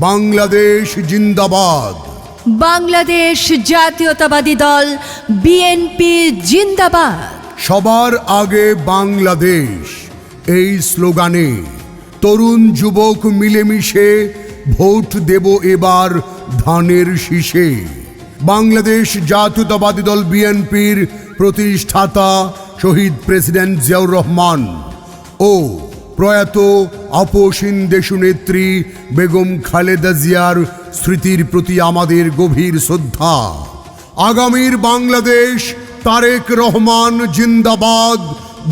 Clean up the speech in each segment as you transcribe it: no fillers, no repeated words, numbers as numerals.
বাংলাদেশ জিন্দাবাদ। বাংলাদেশ জাতীয়তাবাদী দল বিএনপি জিন্দাবাদ। সবার আগে বাংলাদেশ, এই স্লোগানে তরুণ যুবক মিলেমিশে ভোট দেব এবার ধানের শীষে। বাংলাদেশ জাতীয়তাবাদী দল বিএনপির প্রতিষ্ঠাতা শহীদ প্রেসিডেন্ট জিয়াউর রহমান ও প্রয়াত আপসীন দেশনেত্রী বেগম খালেদা জিয়ার স্মৃতির প্রতি আমাদের গভীর শ্রদ্ধা। আগামীর বাংলাদেশ তারেক রহমান জিন্দাবাদ,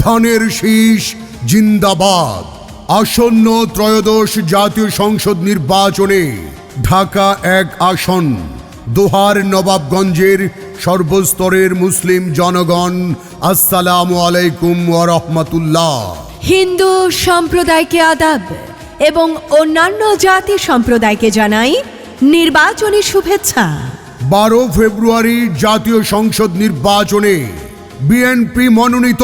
ধানের শীষ জিন্দাবাদ। আসন্ন ত্রয়োদশ জাতীয় সংসদ নির্বাচনে ঢাকা 1 আসন, দোহার নবাবগঞ্জের সর্বস্তরের মুসলিম জনগণ আসসালামু আলাইকুম ওয়া রাহমাতুল্লাহ। হিন্দু সম্প্রদায়কে আদাব এবং অন্যান্য জাতি সম্প্রদায়কে জানাই নির্বাচনী শুভেচ্ছা। 12 ফেব্রুয়ারি জাতীয় সংসদ নির্বাচনে বিএনপি মনোনীত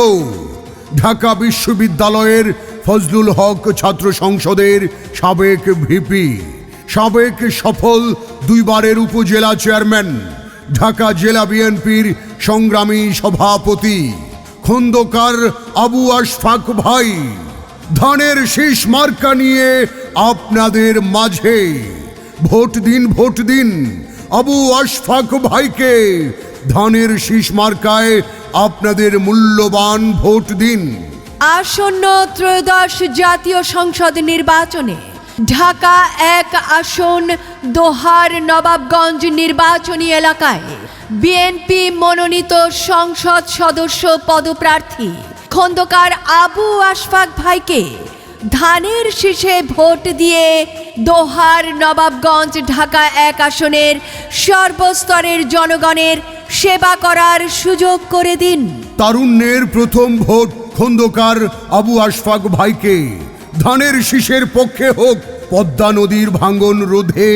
ঢাকা বিশ্ববিদ্যালয়ের ফজলুল হক ছাত্র সংসদের সাবেক ভিপি, সাবেক সফল 2 বারের উপজেলা চেয়ারম্যান, ঢাকা জেলা বিএনপির সংগ্রামী সভাপতি খন্দকার আবু আশফাক ভাই ধানের শীষ মার্কা নিয়ে আপনাদের মাঝে। ভোট দিন, ভোট দিন আবু আশফাক ভাইকে। ধানের শীষ মার্কায় আপনাদের মূল্যবান ভোট দিন। আসন্ন ত্রয়োদশ জাতীয় সংসদ নির্বাচনে ঢাকা 1 আসন, দোহার নবাবগঞ্জ নির্বাচনী এলাকায় বিএনপি মনোনীত সংসদ সদস্য পদপ্রার্থী খন্দকার আবু আশফাক ভাইকে ধানের শীষে ভোট দিয়ে দোহার নবাবগঞ্জ ঢাকা 1 আসনের সর্বস্তরের জনগণের সেবা করার সুযোগ করে দিন। তারুণ্যের প্রথম ভোট খন্দকার আবু আশফাক ভাইকে। ধানের শীষের পক্ষে হোক, পদ্মা নদীর ভাঙন রোধে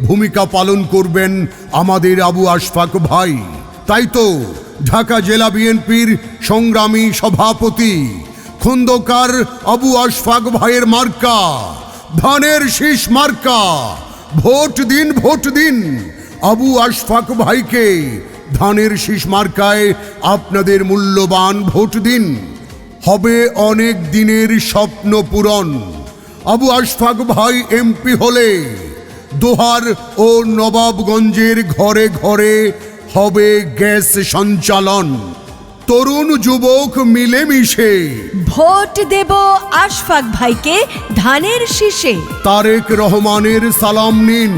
ভূমিকা পালন করবেন আমাদের আবু আশফাক ভাই। তাই তো ঢাকা জেলা বিএনপির সংগ্রামী সভাপতি খন্দকার আবু আশফাক ভাইয়ের মার্কা ধানের শীষ মার্কা। ভোট দিন, ভোট দিন আবু আশফাক ভাইকে। ধানের শীষ মার্কায় আপনাদের মূল্যবান ভোট দিন। হবে অনেক দিনের স্বপ্ন পূরণ। আবু আশফাক ভাই এমপি হলে দোহার ও নবাবগঞ্জের ঘরে ঘরে হবে গ্যাস সঞ্চালন। তরুণ যুবক মিলেমিশে ভোট দেব আশফাক ভাইকে ধানের শীষে। তারেক রহমানের সালাম নিন,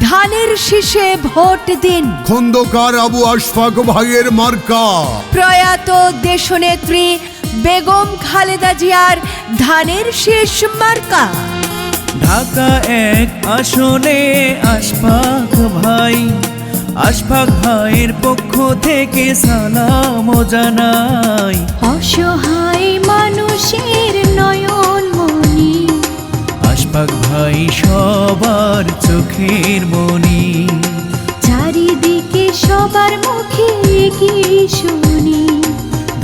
ধানের শীষে ভোট দিন। খন্দকার আবু আশফাক ভাইয়ের মার্কা প্রয়াত দেশনেত্রী বেগম খালেদা জিয়ার ধানের শীষ মার্কা। ঢাকা 1 আসনে আশফাক ভাই, আশফাক ভাইয়ের পক্ষ থেকে সালাম জানাই। অসহায় মানুষের নয়ন মনি, আশফাক ভাই সবার চোখের মনি। চারিদিকে সবার মুখে কি শুনি,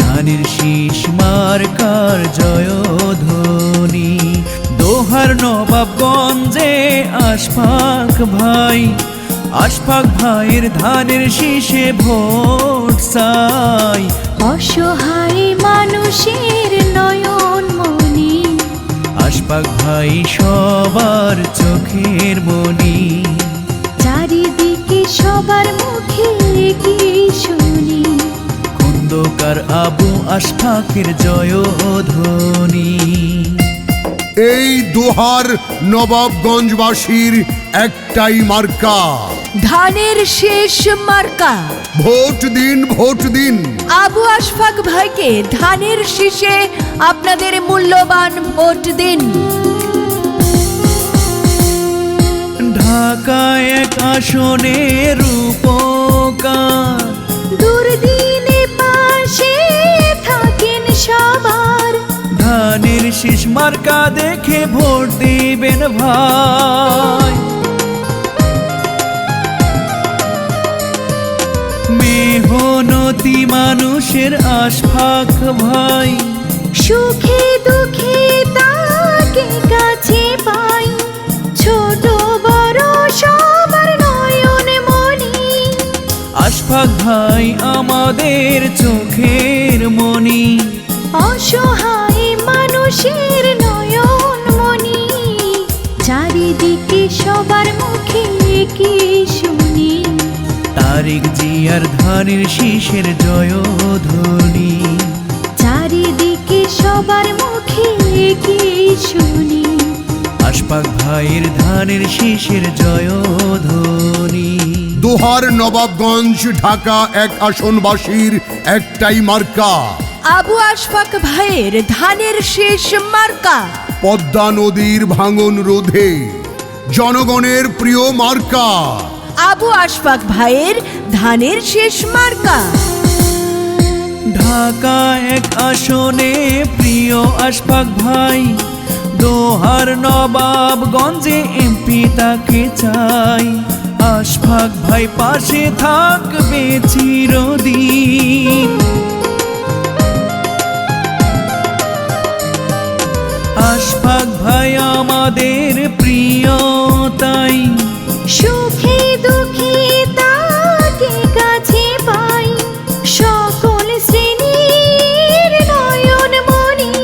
ধানের শীষ মার্কার জয়ধ্বনি। দোহার নবাবগঞ্জে আশফাক ভাই, আশফাক ভাইয়ের ধানের শীষে ভোট চাই। অসহায় মানুষের নয়ন মনি, আশফাক ভাই সবার চোখের মনি। চারিদিকে সবার মুখে কি শুনি, খন্দকার আবু আশফাকের জয়ধ্বনি। এই দোহার নবাবগঞ্জবাসীর একটাই মার্কা ধানের শীষ মার্কা। ভোট দিন, ভোট দিন আবু আশফাক ভাইকে। ধানের শীষে আপনাদের মূল্যবান ভোট দিন। ঢাকা 1 আসনে রূপকার, দুর্দিনে পাশে থাকেন সবার। ধানের শীষ মার্কা দেখে ভোট দিবেন ভাই। মেহনতি মানুষের আশফাক ভাই, সুখে দুঃখে তাকে কাছে পাই। ছোট বড় আশফাক ভাই আমাদের চোখের মণি, অসহায় মানুষের নয়ন মনি, চারিদিকে সবার মুখে কি শুনি, তারেক জিয়ার ধানের শীষের জয়ধ্বনি। চারিদিকে সবার মুখে কি শুনি, আশফাক ভাইয়ের ধানের শীষের জয়ধ্বনি। দোহার নবাবগঞ্জ ঢাকা এক আসনবাসীর একটাই মার্কা, আবু আশফাক ভাইয়ের ধানের শীষ মার্কা। পদ্মা নদীর ভাঙন রোধে জনগণের প্রিয় মার্কা, আবু আশফাক ভাইয়ের ধানের শীষ মার্কা। ঢাকা এক আসনে প্রিয় আশফাক ভাই, দোহার নবাবগঞ্জে এমপি তাকে চাই। আশফাক ভাই পাশে থাকবে চিরদিন, আশফাক ভাই আমাদের প্রিয় তাই, সুখে দুঃখে তাকে কাছে পাই, সকল শ্রেণীর নয়ন মনি,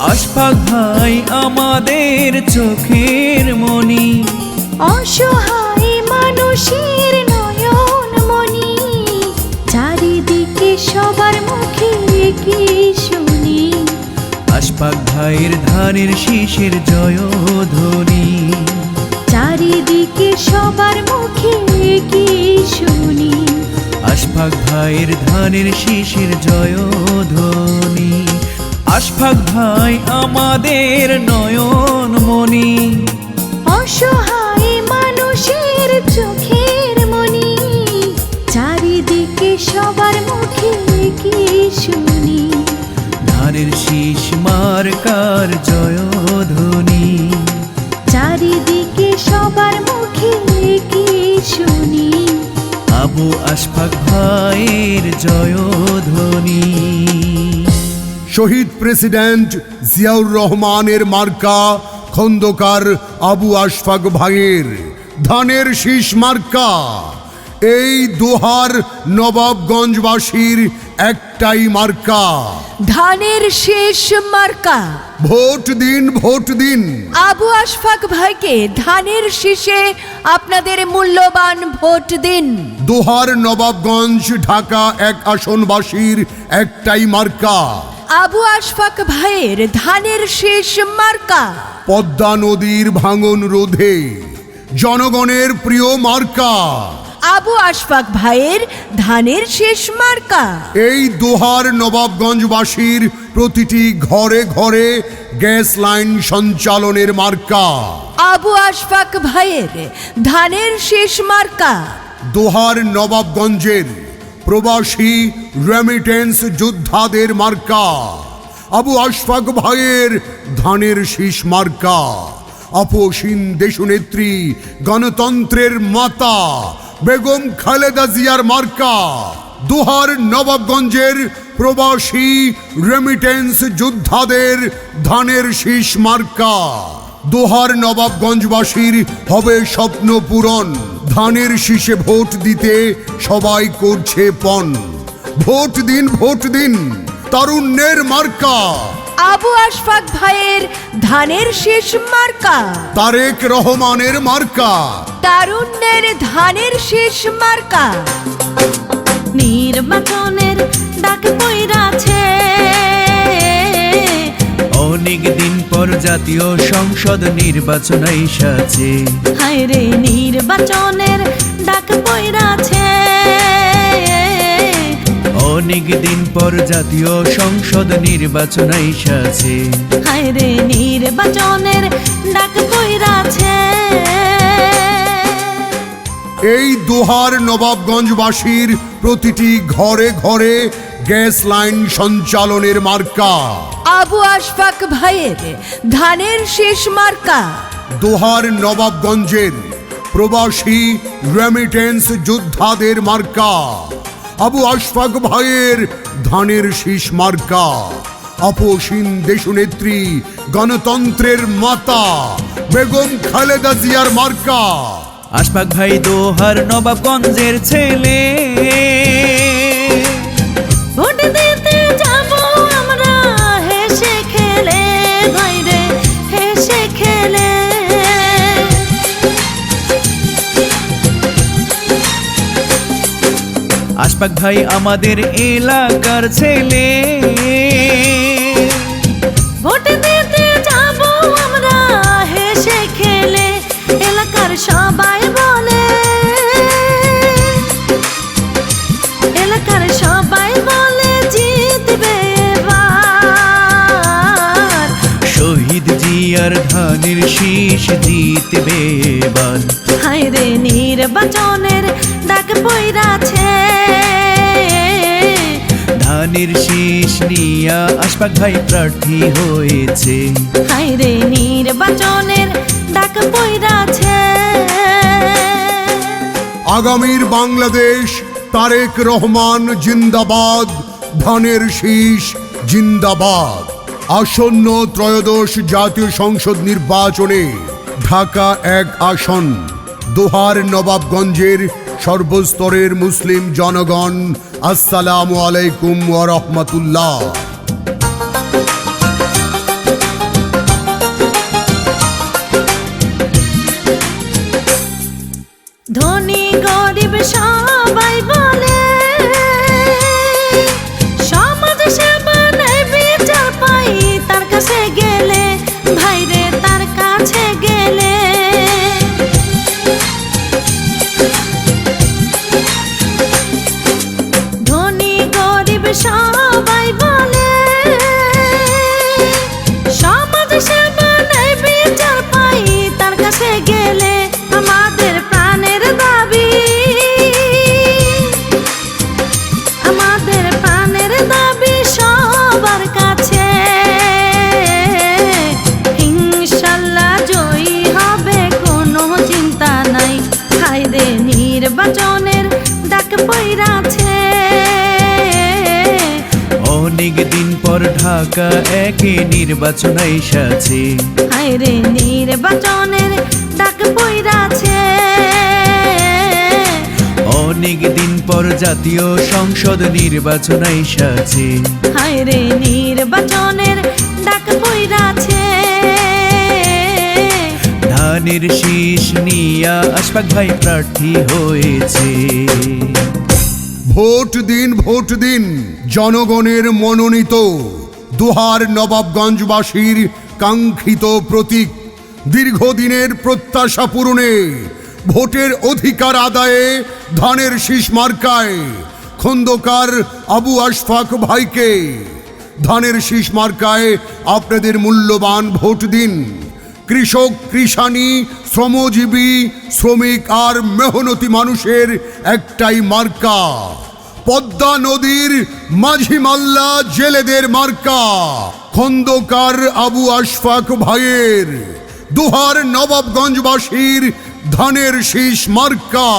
আশফাক ভাই আমাদের চোখের মণি, অসহায় মানুষের নয়ন মনি, চারিদিকে সবার মুখে কি শুনি, আশফাক ভাইয়ের ধানের শীষের জয়ধ্বনি। চারিদিকে সবার মুখে কি শুনি, আশফাক ভাইয়ের ধানের শীষের জয়ধ্বনি। আশফাক ভাই আমাদের নয়ন মণি, অসহায় মানুষের চোখের মনি, চারিদিকে সবার মুখে কি শুনি, ধানের শীষ মার্কার জয়ধ্বনি। চারিদিকে সবার মুখে কি শুনি, আবু আশফাক ভাইয়ের জয়ধ্বনি। শহীদ প্রেসিডেন্ট জিয়াউর রহমানের মার্কা, খন্দকার আবু আশফাক ভাইয়ের ধানের শীষ মার্কা। এই দোহার নবাবগঞ্জবাসীর একটাই মার্কা, ধানের শীষ মার্কা। ভোট দিন, ভোট দিন। আবু আশফাক ভাইকে ধানের শীষে আপনাদের মূল্যবান ভোট দিন। দোহার নবাবগঞ্জ ঢাকা এক আসনবাসীর একটাই মার্কা, আবু আশফাক ভাইয়ের ধানের শীষ মার্কা। পদ্মা নদীর ভাঙন রোধে জনগণের প্রিয় মার্কা, আবু আশফাক ভাইয়ের ধানের শীষ মার্কা। এই দোহার নবাবগঞ্জবাসীর প্রতিটি ঘরে ঘরে গ্যাস লাইন সঞ্চালনের মার্কা, আবু আশফাক ভাইয়ের ধানের শীষ মার্কা। দোহার নবাবগঞ্জের প্রবাসী রেমিটেন্স যোদ্ধাদের মার্কা, আবু আশফাক ভাইয়ের ধানের শীষ মার্কা। আপসীন দেশনেত্রী গণতন্ত্রের মাতা বেগম খালেদা জিয়ার মার্কা, দোহার নবাবগঞ্জের প্রবাসী রেমিটেন্স যোদ্ধাদের ধানের শীষ মার্কা। দোহার নবাবগঞ্জবাসীর হবে স্বপ্ন পূরণ, ধানের শীষে ভোট দিতে সবাই করছে পণ। ভোট দিন, ভোট দিন, তারুণ্যের মার্কা, আবু আশফাক ভাইয়ের ধানের শীষ মার্কা। তারেক রহমানের মার্কা, তারুণ্যের ধানের শীষ মার্কা। নির্বাচনের ডাক পইরাছে, অনেক দিন পর জাতীয় সংসদ নির্বাচন এসেছে, হায়রে নির্বাচনের ডাক পইরাছে, অনেক দিন পর জাতীয় সংসদ নির্বাচন এসেছে, হায়রে নির্বাচনের ডাক পইরাছে। এই দোহার নবাবগঞ্জবাসীর প্রতিটি ঘরে ঘরে গ্যাস লাইন সঞ্চালনের মার্কা, আবু আশফাক ভাইয়ের ধানের শীষ মার্কা। দোহার নবাবগঞ্জের প্রবাসী রেমিটেন্স যোদ্ধাদের মার্কা, আবু আশফাক ভাইয়ের ধানের শীষ মার্কা। আপসীন দেশনেত্রী গণতন্ত্রের মাতা বেগম খালেদা জিয়ার মার্কা, আশফাক ভাই দোহার নবাবগঞ্জের ছেলে, ভোট দিতে যাব আমরা হেসে খেলে, ভাইরে হেসে খেলে। আশফাক ভাই আমাদের এলাকার ছেলে, ভোট দিতে যাব আমরা হেসে খেলে। এলাকার সবাই বলে, এলাকার সবাই বলে জিতবে এবার। শহীদ জিয়ার ধানের শীষ জিতবে এবার। হায়রে নির্বাচনের ডাক পইরাছে, ধানের শীষ নিয়া আশফাক ভাই প্রার্থী হয়েছে। হায়রে নির্বাচনের ডাক পইরাছে। আগামীর বাংলাদেশ তারেক রহমান জিন্দাবাদ, ধানের শীষ জিন্দাবাদ। আসন্ন ত্রয়োদশ জাতীয় সংসদ নির্বাচনে ঢাকা 1 আসন, দোহার নবাবগঞ্জের সর্বস্তরের মুসলিম জনগণ আসসালামু আলাইকুম ওয়া রাহমাতুল্লাহ। ধনী গরিব সবাই বলে সমাজ সেবা নাই বিচার পাই তার কাছে গেলে, ভাইরে তার কাছে গেলে। ধনী গরিব সবাই বলে সমাজ সেবা নাই বিচার পাই তার কাছে গেলে। আমাদের প্রাণের দাবি, আমাদের প্রাণের দাবি সবার কাছে। ইনশাল্লাহ জয়ী হবে কোনো চিন্তা নাই। হায়রে নির্বাচনের ডাক পইরাছে, অনেক দিন পর ঢাকা 1 নির্বাচন এসেছে। হায়রে নির্বাচনের ডাক পইরাছে। অনেক দিন পর জাতীয় সংসদ নির্বাচন এসেছে। হায়রে নির্বাচনের ডাক পইরাছে। ধানের শীষ নিয়া আশফাক ভাই প্রার্থী হয়েছে। ভোট দিন, ভোট দিন, জনগণের মনোনীত দোহার নবাবগঞ্জবাসীর কাঙ্ক্ষিত প্রতীক। দীর্ঘদিনের প্রত্যাশা পূরণে, ভোটের অধিকার আদায়ে ধানের শীষ মার্কায় খন্দকার আবু আশফাক ভাইকে। ধানের শীষ মার্কায় আপনাদের মূল্যবান ভোট দিন। কৃষক, কৃষানি, শ্রমজীবী, শ্রমিক আর মেহনতি মানুষের একটাই মার্কা, পদ্মা নদীর মাঝি মাল্লা জেলেদের মার্কা খন্দকার আবু আশফাক ভাইয়ের, দোহার নবাবগঞ্জবাসীর ধানের শীষ মার্কা।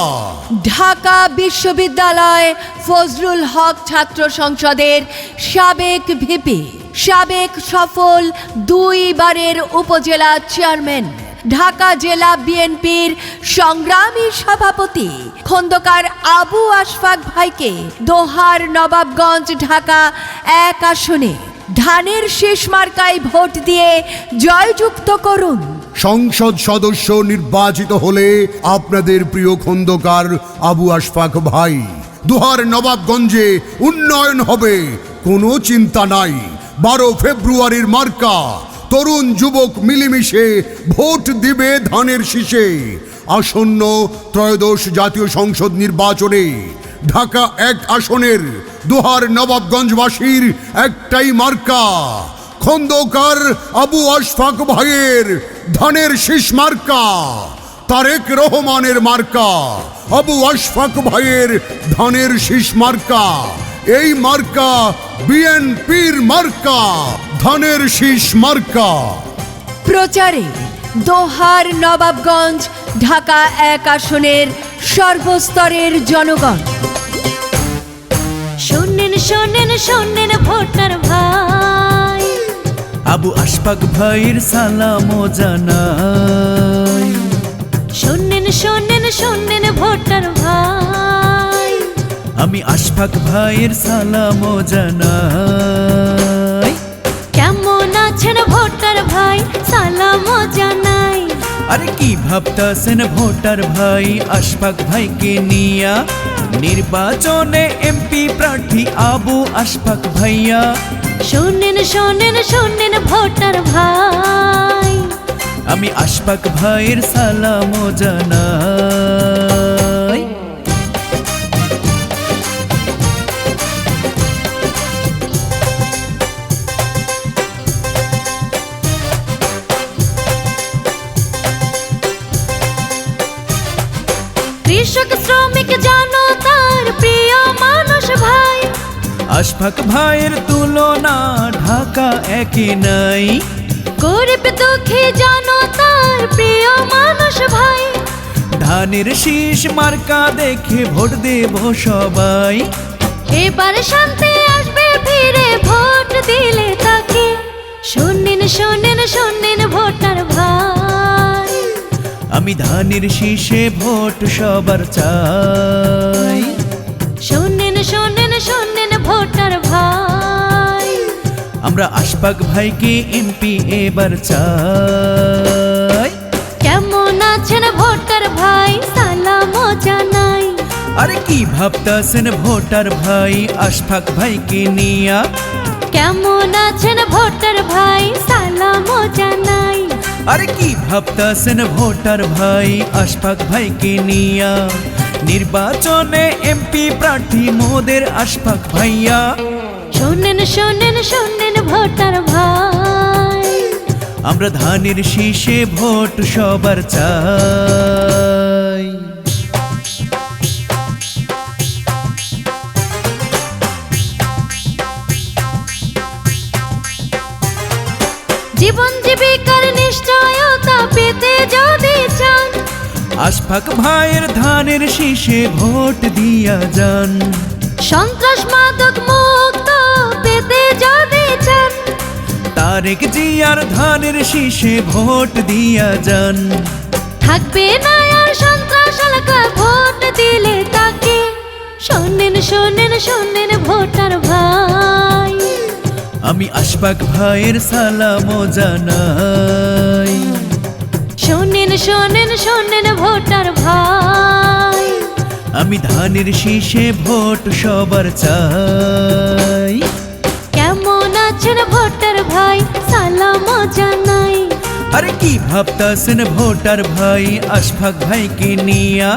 ঢাকা বিশ্ববিদ্যালয় ফজলুল হক ছাত্র সংসদের সাবেক ভিপি, সাবেক সফল 2 বারের উপজেলা চেয়ারম্যান, ঢাকা জেলা বিএনপির সংগ্রামী সভাপতি খন্দকার আবু আশফাক ভাইকে দোহার নবাবগঞ্জ ঢাকা 1 আসনে ধানের শীষ মার্কায় ভোট দিয়ে জয়যুক্ত করুন। সংসদ সদস্য নির্বাচিত হলে আপনাদের প্রিয় খন্দকার আবু আশফাক ভাই, দোহার নবাবগঞ্জে উন্নয়ন হবে, কোনো চিন্তা নাই। 12 ফেব্রুয়ারির মার্কা, তরুণ যুবক মিলেমিশে ভোট দিবে ধানের শীষে। আসন্ন ত্রয়োদশ জাতীয় সংসদ নির্বাচনে ঢাকা 1 আসনের দোহার নবাবগঞ্জবাসীর একটাই মার্কা, খন্দকার আবু আশফাক ভাইয়ের ধানের শীষ মার্কা। তারেক রহমানের মার্কা, আবু আশফাক ভাইয়ের ধানের শীষ মার্কা। এই মার্কা বিএনপির মার্কা, ধানের শীষ মার্কা। প্রচারে দোহার নবাবগঞ্জ ঢাকা 1 আসনের সর্বস্তরের জনগণ। শোনেন শোনেন শোনেন ভোটার ভাই, আবু আশফাক ভাইয়ের সালাম জানাই। শোনেন শোনেন শোনেন শোনেন ভোটার ভাই, আমি আশফাক ভাইয়ের সালাম জানাই। কেমন আছেন ভোটার ভাই, সালাম জানাই। আরে কি ভাবতাছেন ভোটার ভাই আশফাক ভাইকে নিয়া, নির্বাচনে এমপি প্রার্থী আবু আশফাক ভাইয়া। শোনেন শোনেন শোনেন ভোটার ভাই, আমি আশফাক ভাইয়ের সালাম জানাই। কৃষক শ্রমিক জনতার প্রিয় মানুষ ভাই, আশফাক ভাইয়ের তুলনা ঢাকা একে নাই। গরিব দুঃখী জনতার প্রিয় মানুষ ভাই, ধানের শীষ মার্কা দেখে ভোট দেব সবাই। এবার শান্তি আসবে ফিরে ভোট দিলে তাকে। শোনেন শোনেন শোনেন ভোটার ভাই, আমি ধানের শীষে ভোট সবার চাই। শোনেন শোনেন শোনেন ভোটার ভাই, আমরা আশফাক ভাইকে এমপি এবার চাই। কেমন আছেন ভোটার ভাই, সালাম জানাই। আরে কি ভাবতাছেন ভোটার ভাই আশফাক ভাইকে নিয়া, কেমন আছেন ভোটার ভাই, সালাম জানাই। আরে কি ভাবতাছেন ভোটার ভাই আশফাক ভাইকে নিয়া, নির্বাচনে এমপি প্রার্থী মোদের আশফাক ভাইয়া। শোনেন শোনেন শোনেন ভোটার ভাই, আমরা ধানের শীষে ভোট সবার চাই। জীবন জীবিকার নিশ্চয়তা পেতে যদি চান, আশফাক ভাইয়ের ধানের শীষে ভোট দিয়া যান। সন্ত্রাস মাদক মুক্ত পেতে যদি চান, তারেক জিয়ার ধানের শীষে ভোট দিয়া যান। থাকবে না আর সন্ত্রাস এলাকায় ভোট দিলে তাকে। শোনেন শোনেন শোনেন ভোটার ভাই, আমি আশফাক ভাইয়ের সালাম জানাই। শোনেন শোনেন শোনেন ভোটার ভাই, আমি ধানের শীষে ভোট সবার চাই। কেমন আছেন ভোটার ভাই, সালাম জানাই। আরে কি ভাবতাছেন ভোটার ভাই আশফাক ভাইকে নিয়া,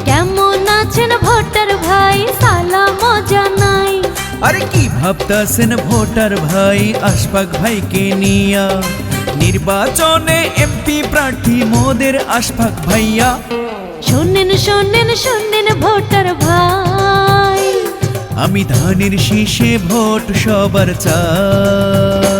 কেমন আছেন ভোটার ভাই, সালাম জানাই। আরে কি ভাবতাছেন ভোটার ভাই আশফাক ভাইকে নিয়া, নির্বাচনে এমপি প্রার্থী মোদের আশফাক ভাইয়া। শোনেন শোনেন শোনেন ভোটার ভাই, আমি ধানের শীষে ভোট সবার চাই।